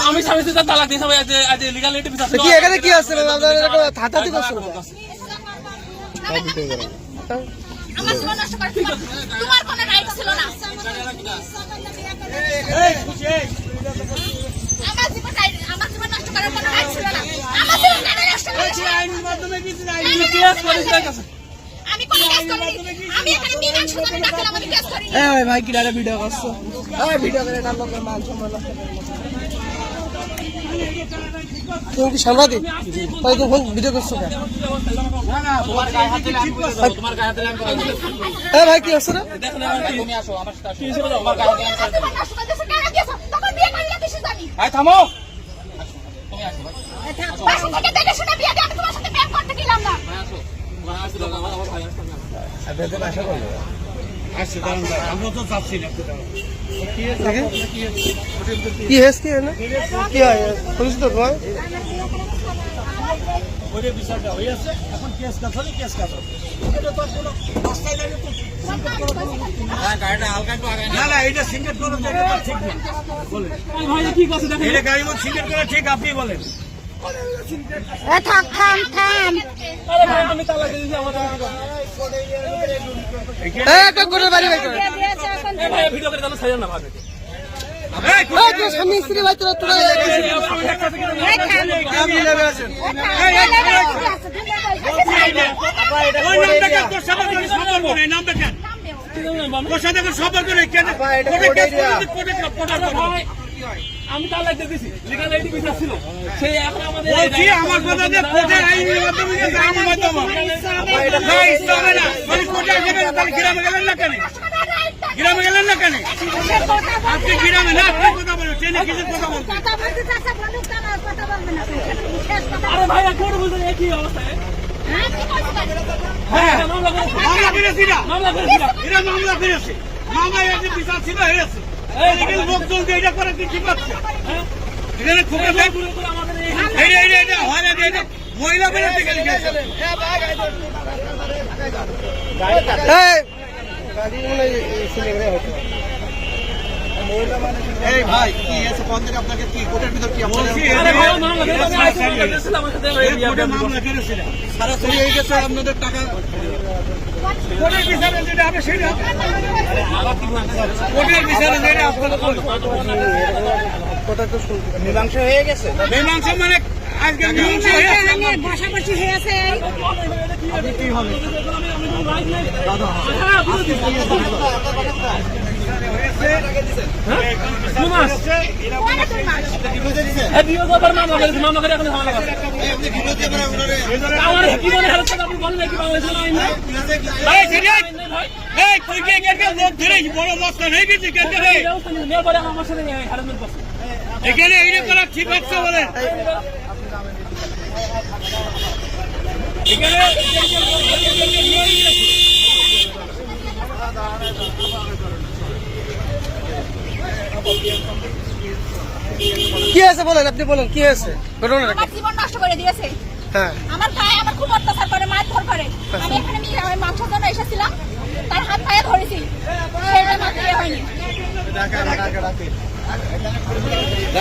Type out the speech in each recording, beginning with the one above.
আমি স্বামী স্ত্রী তালাক দিয়েছি ভাই, আজ লিগালিটি বিচার কি এখানে কি আছে হাতাহাতি করছে? আমার জীবন নষ্ট করে তোমার কোনো রাইট ছিল না। আমার জীবন নষ্ট করার কোনো রাইট ছিল না। আমার জীবন কেন নষ্ট করেছে? আইনের মাধ্যমে কিছু নাই, কেস করেছি তার কাছে। আমি কোনো কেস করিনি। আমি এখানে মিনার সাথে ডাকলাম, আমি কেস করিনি। এই ভাই কি ডাটা ভিডিও করছো? এই ভিডিও করে নাম লোকের মান সম্মান নষ্ট করে। তুমি কি সাংবাদিক? তাই তো ফোন ভিডিও করছো কেন? না না, তোমার গায়ে হাত দিলে আমি করব, তোমার গায়ে হাত দিলে আমি করব। এই ভাই কি হচ্ছে রে? দেখেন তুমি আসো আমার সাথে, কি হিসেবে তোমার গায়ে হাত দিলে আমি করব। নষ্ট করতেছ কেন গেছো? তখন বিয়ে করলে কিসে জানি? এই থামো, তুমি আসো ভাই, বাসা থেকে দেখে শুনে বিয়ে দিয়ে আমি তোমার সাথে প্রেম করতে গেলাম না। ভাই আসো, ভাই আসো, আমার ভাই আসো। আপনাদের আশা করব। আসো দাঁড়ান, আমরা তো যাচ্ছি না। কি হেস কি না? কি হয়? পুলিশ তো কয় ওরে বিচারটা হই আছে, এখন কেস কাজ হলে কেস কাজ হবে। এটা তো কোনো রাস্তায় লাগে তো হ্যাঁ, গাড়িটা হালকা একটু আগায় না। না এটা সিঙ্গেল করা জায়গাটা ঠিক না। বলেন ভাই কি কথা দেখেন, এটা গাড়ি মত সিঙ্গেল করা ঠিক, আপনি বলেন। থাম থাম থাম। আরে ভাই আমি তালাক দিয়েছি আমাদের। এই একটা করে বাড়ি বের করে। এই ভাই ভিডিও করে তাহলে ছাড়েন না ভাবে। এই তুই স্বামী স্ত্রী ভাই তোরা তোরা আপনি নেবে আছেন। ওই নামটা কেন তোর সাথে করে সম্পর্ক নেই, নামটা কেন তোর সাথে করে সম্পর্ক নেই কেন? আমি তালাক দিয়েছি, লিগালিটি বিচার ছিল সেই এখন আমাদের বলছি আমার কথা যে কোর্টের আইনের মাধ্যমে যে আইনের মাধ্যমে না ইসলামে না মানে কোর্টে গেলে তাহলে গ্রামে গেলেন না কেন? গ্রামে গেলেন না কেন? আপনি গ্রামে না, আপনি কথা বলেন, ট্রেনে কিসের কথা বলছেন? কথা বলতে চাচা বলুক কেন কথা বলবেন না? আরে ভাই কোর্ট বলতে একই অবস্থায় হ্যাঁ কি করছেন? হ্যাঁ মামলা করেছি না, মামলা করেছি না, এটা মামলা করেছি, মামলা এসে বিচার ছিল হয়েছে। এই লোকজন যে এটা করে কি ঠিক আছে? হ্যাঁ এখানে খুব এটা মহিলা বেরোতে গেলে এই ভাই কি আছে কোন থেকে আপনাকে কি কোর্টের ভিতর কি মামলা করেছিল সারাসরি হয়ে গেছে আপনাদের টাকা কোর্টের বিচারে যেটা হবে সেটা কোর্টের বিচারে যেটা আপনাদের কথা তো মীমাংস হয়ে গেছে। মীমাংসা মানে আজকে মীমাংসা হয়ে গেছে, পাশাপাশি হয়েছে। আপনি কি হবে দাদা মামলা করে এখন আমার কি মনে হয় আপনি বলেন নাকি বাংলাদেশের আইন নাই? ভাই এই কইকে কেটে লোক ধরে বড় মস্তান হয়ে গেছে কেটে রে নিয়ে পরে আমার সাথে হ্যারাসমেন্ট করছে। এখানে এইটা করা ঠিক হচ্ছে বলেন? এখানে কি আছে বলেন, আপনি বলেন কি হয়েছে ঘটনাটা? আমার জীবন নষ্ট করে দিয়েছে। হ্যাঁ আমার ভাই আমার খুব অত্যাচার করে, মারধর করে। আমি এখানে মাংসের জন্য এসেছিলাম, তার হাত পায়ে ধরেছি, সেটা মাত্র হয়নি।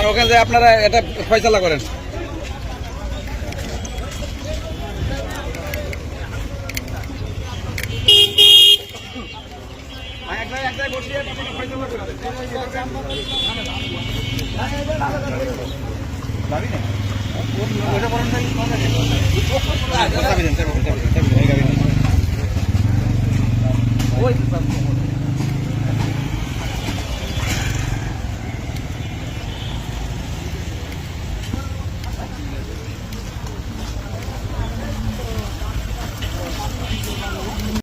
ওখানে যে আপনারা এটা ফয়সালা করেন। যাবি না